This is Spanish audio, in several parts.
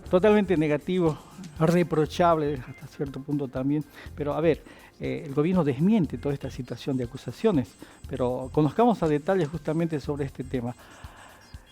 totalmente negativo, reprochable hasta cierto punto también. Pero a ver, el gobierno desmiente toda esta situación de acusaciones, pero conozcamos a detalle justamente sobre este tema.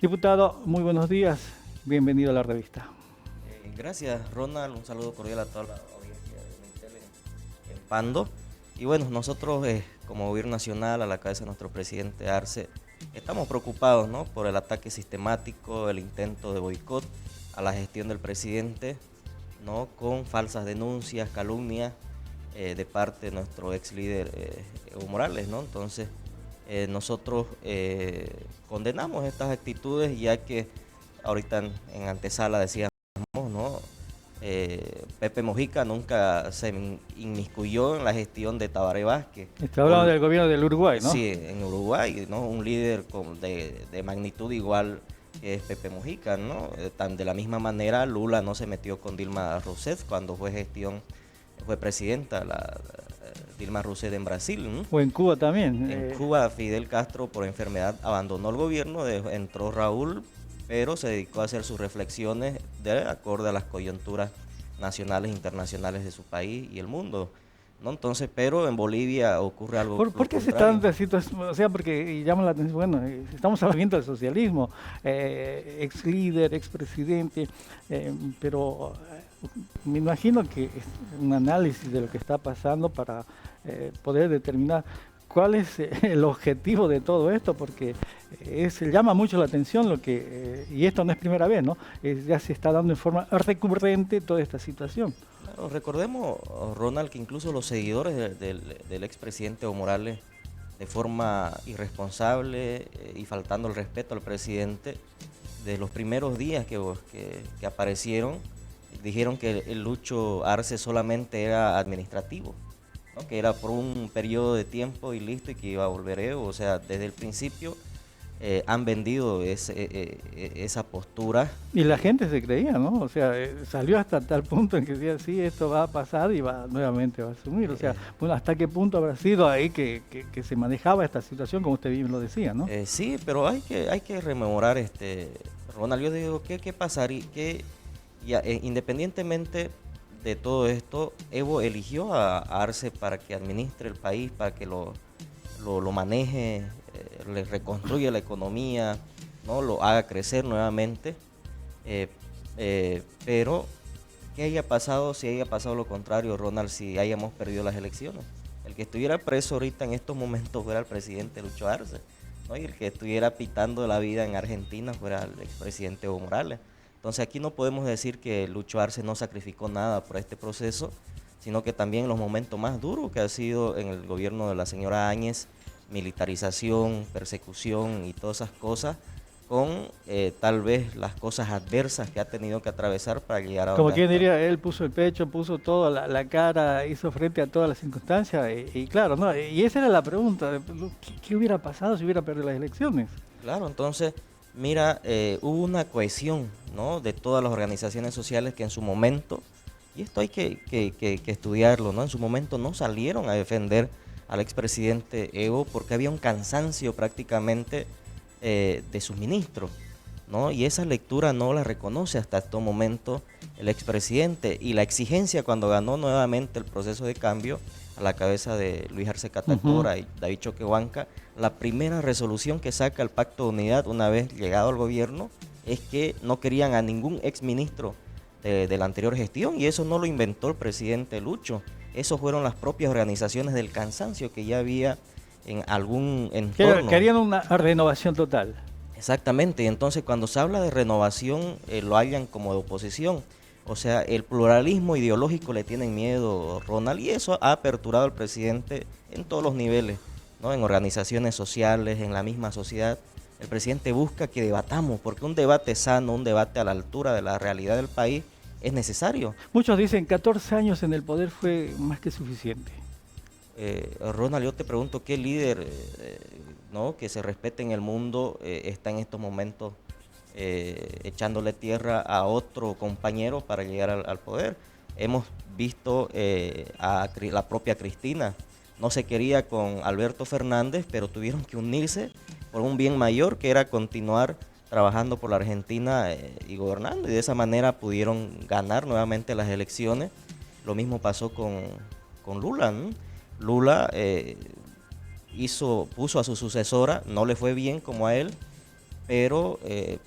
Diputado, muy buenos días, bienvenido a la revista. Gracias, Ronald. Un saludo cordial a toda la audiencia de Mintel en Pando. Y bueno, nosotros como Gobierno Nacional, a la cabeza de nuestro presidente Arce, estamos preocupados, ¿no?, por el ataque sistemático, el intento de boicot a la gestión del presidente, ¿no?, con falsas denuncias, calumnias de parte de nuestro ex líder Evo Morales, ¿no? Entonces, nosotros condenamos estas actitudes, ya que ahorita en antesala decía, ¿no? Pepe Mujica nunca se inmiscuyó en la gestión de Tabaré Vázquez. Está hablando del gobierno del Uruguay, ¿no? Sí, en Uruguay, ¿no? Un líder de magnitud igual que es Pepe Mujica, ¿no? De la misma manera, Lula no se metió con Dilma Rousseff cuando fue presidenta, Dilma Rousseff en Brasil, ¿no? O en Cuba también. En Cuba, Fidel Castro por enfermedad abandonó el gobierno, entró Raúl, pero se dedicó a hacer sus reflexiones de acuerdo a las coyunturas nacionales e internacionales de su país y el mundo, ¿no? Entonces, pero en Bolivia ocurre algo ¿Por qué se está dando esta situación? O sea, porque llama la atención, bueno, estamos hablando del socialismo, ex líder, ex presidente, pero me imagino que es un análisis de lo que está pasando para poder determinar cuál es el objetivo de todo esto, porque llama mucho la atención lo que, y esto no es primera vez, ¿no? Ya se está dando en forma recurrente toda esta situación. Claro, recordemos, Ronald, que incluso los seguidores del expresidente Evo Morales, de forma irresponsable y faltando el respeto al presidente, de los primeros días que aparecieron, dijeron que el Lucho Arce solamente era administrativo, ¿no?, que era por un periodo de tiempo y listo, y que iba a volver Evo. O sea, desde el principio han vendido esa postura. Y la gente se creía, ¿no? O sea, salió hasta tal punto en que decía, sí, esto va a pasar y nuevamente va a asumir. O sea, bueno, ¿hasta qué punto habrá sido ahí que se manejaba esta situación, como usted bien lo decía, ¿no? Sí, pero hay que rememorar, Ronald, yo digo, ¿qué pasaría? Independientemente de todo esto, Evo eligió a Arce para que administre el país, para que lo maneje, le reconstruya la economía, ¿no?, lo haga crecer nuevamente, pero ¿qué haya pasado si haya pasado lo contrario, Ronald, si hayamos perdido las elecciones? El que estuviera preso ahorita en estos momentos fuera el presidente Lucho Arce, ¿no?, y el que estuviera pitando la vida en Argentina fuera el expresidente Evo Morales. Entonces aquí no podemos decir que Lucho Arce no sacrificó nada por este proceso, sino que también en los momentos más duros que ha sido en el gobierno de la señora Áñez, militarización, persecución y todas esas cosas, con tal vez las cosas adversas que ha tenido que atravesar para llegar a donde Como quien está. diría, él puso el pecho, puso toda la cara, hizo frente a todas las circunstancias y claro, ¿no? Y esa era la pregunta, ¿qué hubiera pasado si hubiera perdido las elecciones? Claro, entonces, mira, hubo una cohesión, ¿no?, de todas las organizaciones sociales que en su momento, y esto hay que estudiarlo, ¿no?, en su momento no salieron a defender al expresidente Evo porque había un cansancio prácticamente de sus ministros, ¿no? Y esa lectura no la reconoce hasta este momento el expresidente, y la exigencia cuando ganó nuevamente el proceso de cambio a la cabeza de Luis Arce Catacora y David Choquehuanca, la primera resolución que saca el Pacto de Unidad una vez llegado al gobierno es que no querían a ningún exministro de la anterior gestión, y eso no lo inventó el presidente Lucho, eso fueron las propias organizaciones del cansancio que ya había en algún entorno. Querían una renovación total. Exactamente, y entonces cuando se habla de renovación lo hallan como de oposición, o sea, el pluralismo ideológico le tienen miedo, Ronald, y eso ha aperturado al presidente en todos los niveles, ¿no?, en organizaciones sociales, en la misma sociedad. El presidente busca que debatamos, porque un debate sano, un debate a la altura de la realidad del país es necesario. Muchos dicen 14 años en el poder fue más que suficiente. Ronald, yo te pregunto, ¿qué líder ¿no?, que se respete en el mundo está en estos momentos echándole tierra a otro compañero para llegar al poder? Hemos visto a la propia Cristina, no se quería con Alberto Fernández, pero tuvieron que unirse por un bien mayor, que era continuar trabajando por la Argentina y gobernando, y de esa manera pudieron ganar nuevamente las elecciones. Lo mismo pasó con Lula, ¿no? Lula puso a su sucesora, no le fue bien como a él, pero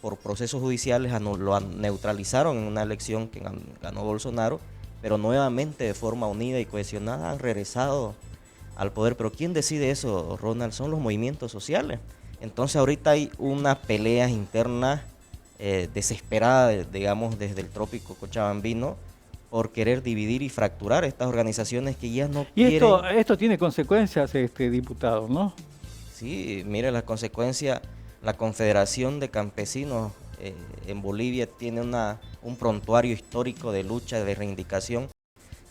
por procesos judiciales lo neutralizaron en una elección que ganó Bolsonaro, pero nuevamente de forma unida y cohesionada han regresado al poder. Pero ¿quién decide eso, Ronald? Son los movimientos sociales. Entonces ahorita hay una pelea interna desesperada, digamos, desde el trópico cochabambino, por querer dividir y fracturar estas organizaciones que ya no Y quieren. esto tiene consecuencias, diputado, ¿no? Sí, mire las consecuencias. La Confederación de Campesinos en Bolivia tiene un prontuario histórico de lucha, de reivindicación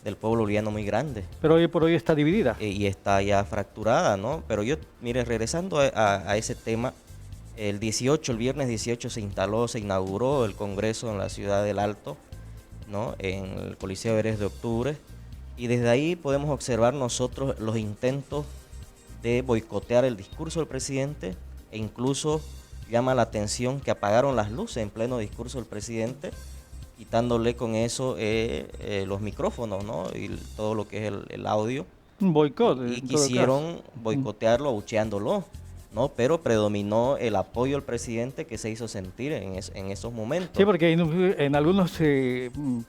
del pueblo boliviano muy grande. Pero hoy por hoy está dividida. Y está ya fracturada, ¿no? Pero yo, mire, regresando a ese tema, el viernes 18 se inauguró el Congreso en la ciudad del Alto, ¿no? En el Coliseo Eres de Octubre, y desde ahí podemos observar nosotros los intentos de boicotear el discurso del presidente, e incluso llama la atención que apagaron las luces en pleno discurso del presidente, quitándole con eso los micrófonos, ¿no? Y todo lo que es el audio. Un boicot, Y en todo quisieron caso. boicotearlo, abucheándolo, ¿no? Pero predominó el apoyo al presidente que se hizo sentir en esos momentos. Sí, porque en algunos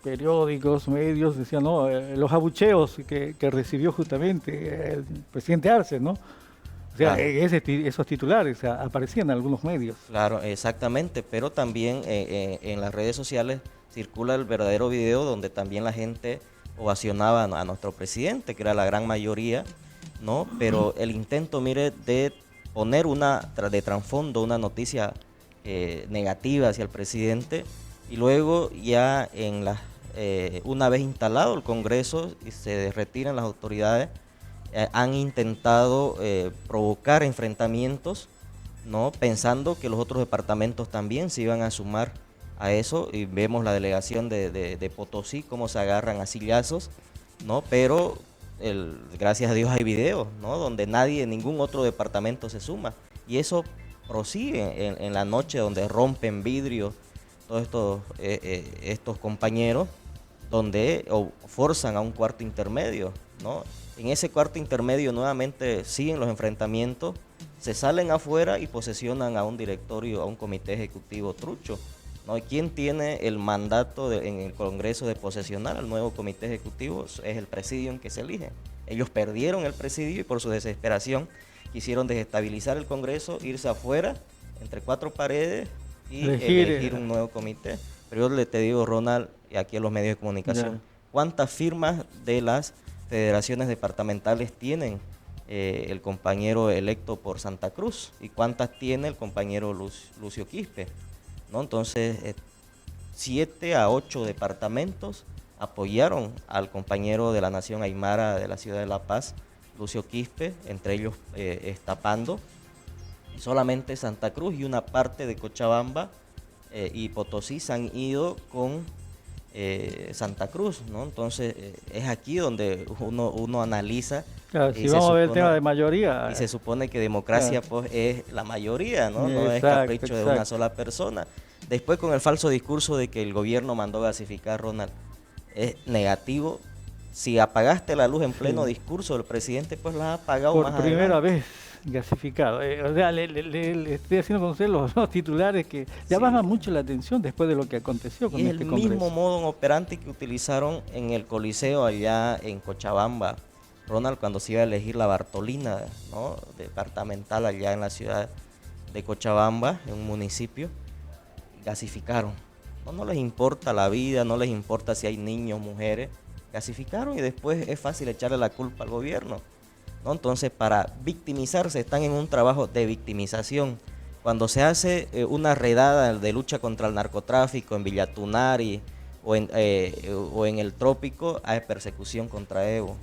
periódicos, medios decían, no, los abucheos que recibió justamente el presidente Arce, ¿no? O sea, Claro. esos titulares aparecían en algunos medios. Claro, exactamente, pero también en las redes sociales circula el verdadero video donde también la gente ovacionaba a nuestro presidente, que era la gran mayoría, ¿no? Pero el intento, mire, de poner de trasfondo una noticia negativa hacia el presidente, y luego ya una vez instalado el Congreso y se retiran las autoridades, han intentado provocar enfrentamientos, ¿no? Pensando que los otros departamentos también se iban a sumar a eso, y vemos la delegación de Potosí cómo se agarran a sillazos, ¿no? Pero gracias a Dios hay videos, ¿no? Donde ningún otro departamento se suma, y eso prosigue en la noche, donde rompen vidrios todos estos compañeros, donde forzan a un cuarto intermedio, ¿no? En ese cuarto intermedio nuevamente siguen los enfrentamientos, se salen afuera y posesionan a un directorio, a un comité ejecutivo trucho, ¿no? ¿Y quién tiene el mandato en el Congreso de posesionar al nuevo comité ejecutivo? Es el presidium que se elige. Ellos perdieron el presidio y por su desesperación quisieron desestabilizar el Congreso, irse afuera, entre cuatro paredes, y elegir un nuevo comité. Pero yo te digo, Ronald, y aquí en los medios de comunicación, ¿cuántas firmas de las federaciones departamentales tienen el compañero electo por Santa Cruz? ¿Y cuántas tiene el compañero Lucio Quispe? ¿No? Entonces, 7 a 8 departamentos apoyaron al compañero de la Nación Aymara de la ciudad de La Paz, Lucio Quispe, entre ellos Estapando. Solamente Santa Cruz y una parte de Cochabamba y Potosí se han ido con Santa Cruz, ¿no? Entonces es aquí donde uno analiza. Claro, si vamos a ver el tema de mayoría. Y se supone que democracia, claro, pues es la mayoría, ¿no? No es Exacto, capricho de una sola persona. Después, con el falso discurso de que el gobierno mandó gasificar, Ronald, es negativo. Si apagaste la luz en pleno discurso del presidente, pues la has apagado por más primera adelante. vez gasificado. O sea, le estoy haciendo conocer los titulares que llaman mucho la atención después de lo que aconteció con este Congreso. Es el mismo modo operandi que utilizaron en el Coliseo allá en Cochabamba, Ronald, cuando se iba a elegir la Bartolina, ¿no? Departamental allá en la ciudad de Cochabamba, en un municipio. Gasificaron. No les importa la vida, no les importa si hay niños, mujeres. Gasificaron, y después es fácil echarle la culpa al gobierno, ¿no? Entonces, para victimizarse, están en un trabajo de victimización. Cuando se hace una redada de lucha contra el narcotráfico en Villa Tunari o en el Trópico, hay persecución contra Evo,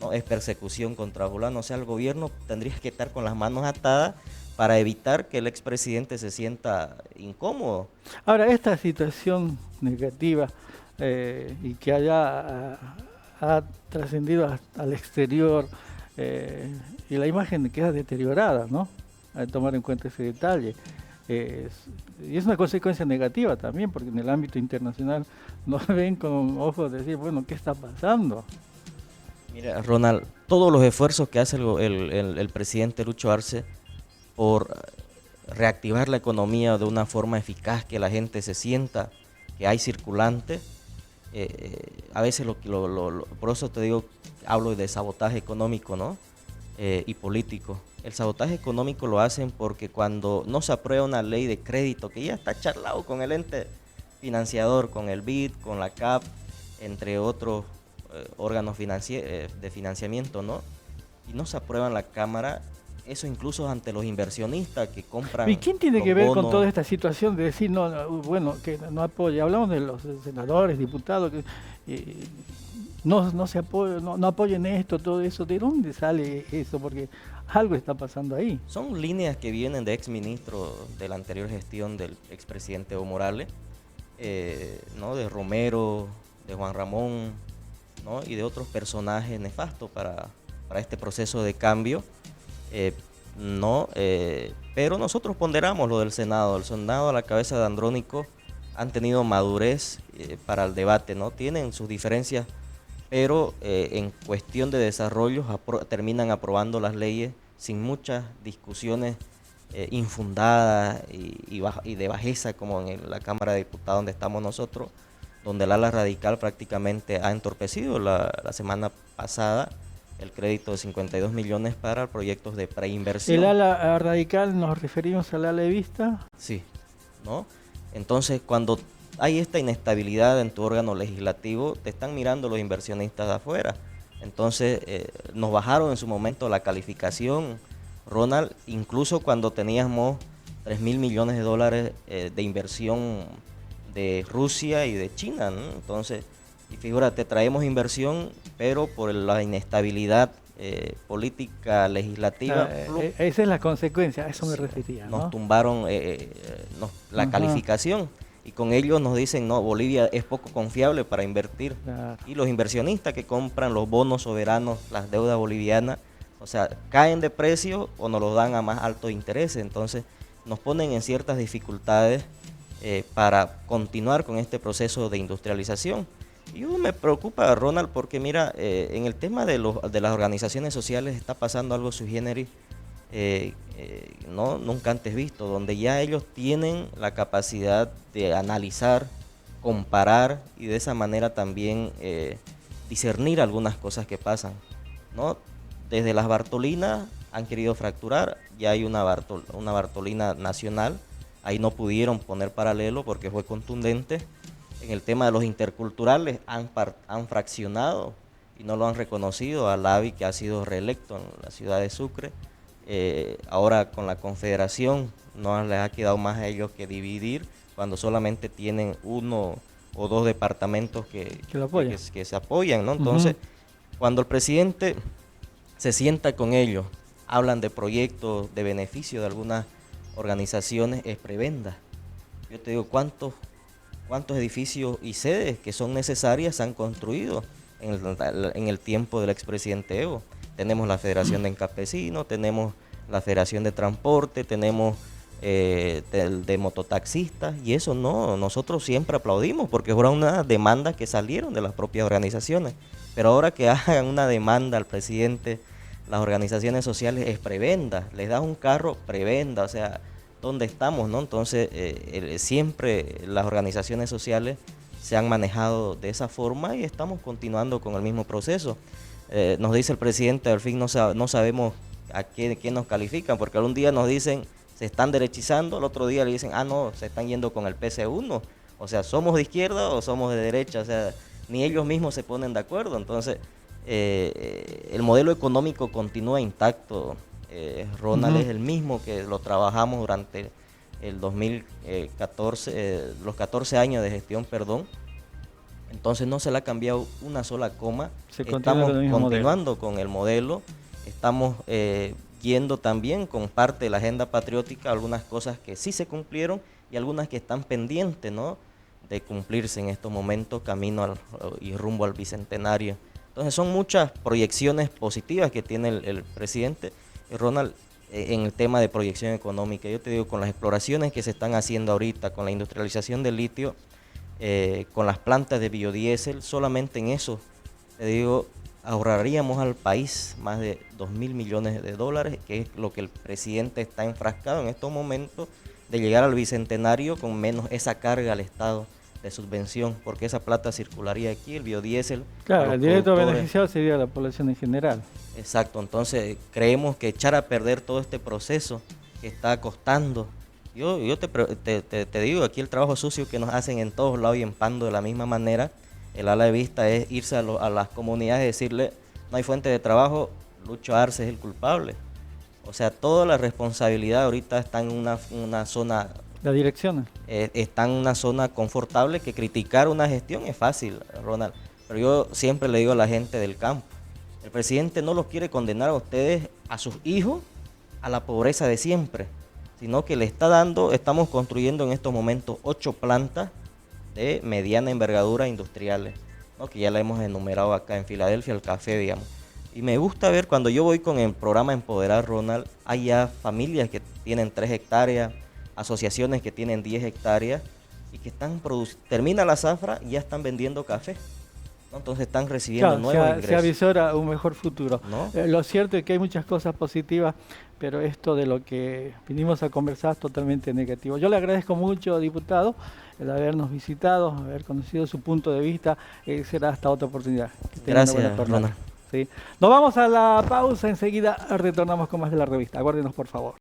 ¿no? Es persecución contra fulano. O sea, el gobierno tendría que estar con las manos atadas para evitar que el expresidente se sienta incómodo. Ahora, esta situación negativa y que ha trascendido al exterior, y la imagen queda deteriorada, ¿no? Al tomar en cuenta ese detalle. Y es una consecuencia negativa también, porque en el ámbito internacional nos ven con ojos de decir, bueno, ¿qué está pasando? Mira, Ronald, todos los esfuerzos que hace el presidente Lucho Arce por reactivar la economía de una forma eficaz, que la gente se sienta que hay circulante, a veces por eso te digo, hablo de sabotaje económico, ¿no? Y político. El sabotaje económico lo hacen porque cuando no se aprueba una ley de crédito, que ya está charlado con el ente financiador, con el BID, con la CAP, entre otros órganos de financiamiento, ¿no? Y no se aprueba en la Cámara, eso incluso ante los inversionistas que compran ¿Y quién tiene los que ver con bonos. toda esta situación de decir, bueno, que no apoya? Hablamos de los senadores, diputados, que no se apoyan, no apoyen esto, todo eso. ¿De dónde sale eso? Porque algo está pasando ahí. Son líneas que vienen de exministros de la anterior gestión del expresidente Evo Morales, ¿no? De Romero, de Juan Ramón, ¿no? Y de otros personajes nefastos para este proceso de cambio. No, pero nosotros ponderamos lo del Senado. El Senado a la cabeza de Andrónico han tenido madurez para el debate, ¿no? Tienen sus diferencias, pero en cuestión de desarrollo terminan aprobando las leyes sin muchas discusiones infundadas y de bajeza, como en la Cámara de Diputados donde estamos nosotros, donde el ala radical prácticamente ha entorpecido la semana pasada el crédito de 52 millones para proyectos de preinversión. ¿El ala radical nos referimos al ala evista? Sí, ¿no? Entonces, cuando hay esta inestabilidad en tu órgano legislativo, te están mirando los inversionistas de afuera. Entonces, nos bajaron en su momento la calificación, Ronald, incluso cuando teníamos 3.000 millones de dólares de inversión de Rusia y de China, ¿no? Entonces, y figúrate, traemos inversión, pero por la inestabilidad política legislativa, esa es la consecuencia, a eso me refería, ¿no? Nos tumbaron la calificación, y con ellos nos dicen, no, Bolivia es poco confiable para invertir. Claro. Y los inversionistas que compran los bonos soberanos, las deudas bolivianas, o sea, caen de precio o nos los dan a más altos intereses. Entonces nos ponen en ciertas dificultades para continuar con este proceso de industrialización. Y me preocupa, Ronald, porque mira, en el tema de las organizaciones sociales está pasando algo sui generis, no nunca antes visto, donde ya ellos tienen la capacidad de analizar, comparar y de esa manera también discernir algunas cosas que pasan, ¿no? Desde las Bartolinas han querido fracturar, ya hay una Bartolina nacional, ahí no pudieron poner paralelo porque fue contundente. En el tema de los interculturales han fraccionado y no lo han reconocido al AVI, que ha sido reelecto en la ciudad de Sucre. Ahora con la confederación no les ha quedado más a ellos que dividir, cuando solamente tienen uno o dos departamentos que se apoyan, ¿no? Entonces, cuando el presidente se sienta con ellos, hablan de proyectos de beneficio de algunas organizaciones, es prebenda. Yo te digo, ¿cuántos edificios y sedes que son necesarias se han construido en el tiempo del expresidente Evo? Tenemos la Federación de Campesinos, tenemos la Federación de Transporte, tenemos de mototaxistas, y eso no, nosotros siempre aplaudimos porque fueron unas demandas que salieron de las propias organizaciones. Pero ahora que hagan una demanda al presidente, las organizaciones sociales, es prebenda, les das un carro, prebenda, o sea, ¿dónde estamos, no? Entonces, siempre las organizaciones sociales se han manejado de esa forma y estamos continuando con el mismo proceso. Nos dice el presidente, al fin no sabemos a qué nos califican, porque algún día nos dicen se están derechizando, el otro día le dicen, no, se están yendo con el PC1, o sea, ¿somos de izquierda o somos de derecha? O sea, ni ellos mismos se ponen de acuerdo. Entonces, el modelo económico continúa intacto, Ronald, es el mismo que lo trabajamos durante el 2014, los 14 años de gestión, perdón. Entonces no se le ha cambiado una sola coma, estamos continuando con el modelo, estamos yendo también con parte de la agenda patriótica, algunas cosas que sí se cumplieron y algunas que están pendientes, ¿no?, de cumplirse en estos momentos, camino y rumbo al bicentenario. Entonces son muchas proyecciones positivas que tiene el presidente. Y Ronald, en el tema de proyección económica. Yo te digo, con las exploraciones que se están haciendo ahorita, con la industrialización del litio, con las plantas de biodiesel, solamente en eso, te digo, ahorraríamos al país más de 2.000 millones de dólares, que es lo que el presidente está enfrascado en estos momentos, de llegar al bicentenario con menos esa carga al Estado de subvención, porque esa plata circularía aquí, el biodiesel. Claro, el directo beneficiado sería la población en general. Exacto, entonces creemos que echar a perder todo este proceso que está costando. Yo te digo, aquí el trabajo sucio que nos hacen en todos lados y en Pando de la misma manera, el ala de vista es irse a las comunidades y decirle, no hay fuente de trabajo, Lucho Arce es el culpable. O sea, toda la responsabilidad ahorita está en una zona... La dirección. Está en una zona confortable, que criticar una gestión es fácil, Ronald. Pero yo siempre le digo a la gente del campo, el presidente no los quiere condenar a ustedes, a sus hijos, a la pobreza de siempre, sino que le está dando, estamos construyendo en estos momentos 8 plantas de mediana envergadura industriales, ¿no? Que ya la hemos enumerado acá en Filadelfia, el café, digamos. Y me gusta ver cuando yo voy con el programa Empoderar, Ronald, hay ya familias que tienen 3 hectáreas, asociaciones que tienen 10 hectáreas y que termina la zafra y ya están vendiendo café, ¿no? Entonces están recibiendo nuevos ingresos. Se avisora un mejor futuro, ¿no? Lo cierto es que hay muchas cosas positivas, pero esto de lo que vinimos a conversar es totalmente negativo. Yo le agradezco mucho, diputado, el habernos visitado, haber conocido su punto de vista. Será hasta otra oportunidad. Gracias, Ronald. ¿Sí? Nos vamos a la pausa, enseguida retornamos con más de la revista. Aguárdenos, por favor.